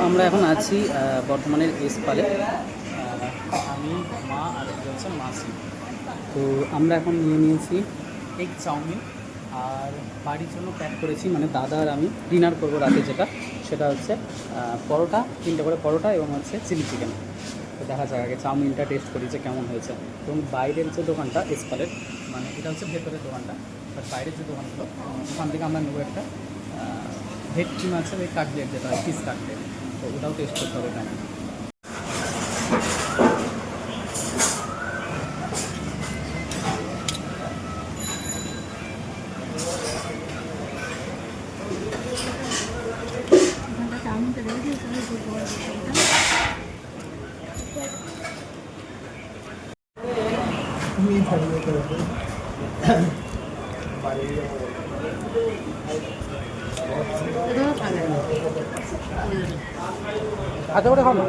আমরা এখন আছি বর্ধমানের এসপালে। আমি, মা আর একজন হচ্ছে মাসি। তো আমরা এখন নিয়ে নিয়েছি এগ চাউমিন আর বাড়ির জন্য প্যাক করেছি, মানে দাদা আর আমি ডিনার করবো রাতে, যেটা সেটা হচ্ছে পরোটা, 3টে করে পরোটা এবং হচ্ছে চিলি চিকেন। তো দেখা যাক, আগে চাউমিনটা টেস্ট করি যে কেমন হয়েছে। এবং বাইরের যে দোকানটা এসপালের, মানে এটা হচ্ছে ভেতরের দোকানটা, বাট বাইরের যে দোকানগুলো ওখান থেকে আমরা নেবো একটা ভেটকি মাছের ওই কাটলেট, যেটা হয় পিস কাটলেট। তো ওটাও টেস্ট করতে হবে কেমন। হাতে করে খাও না।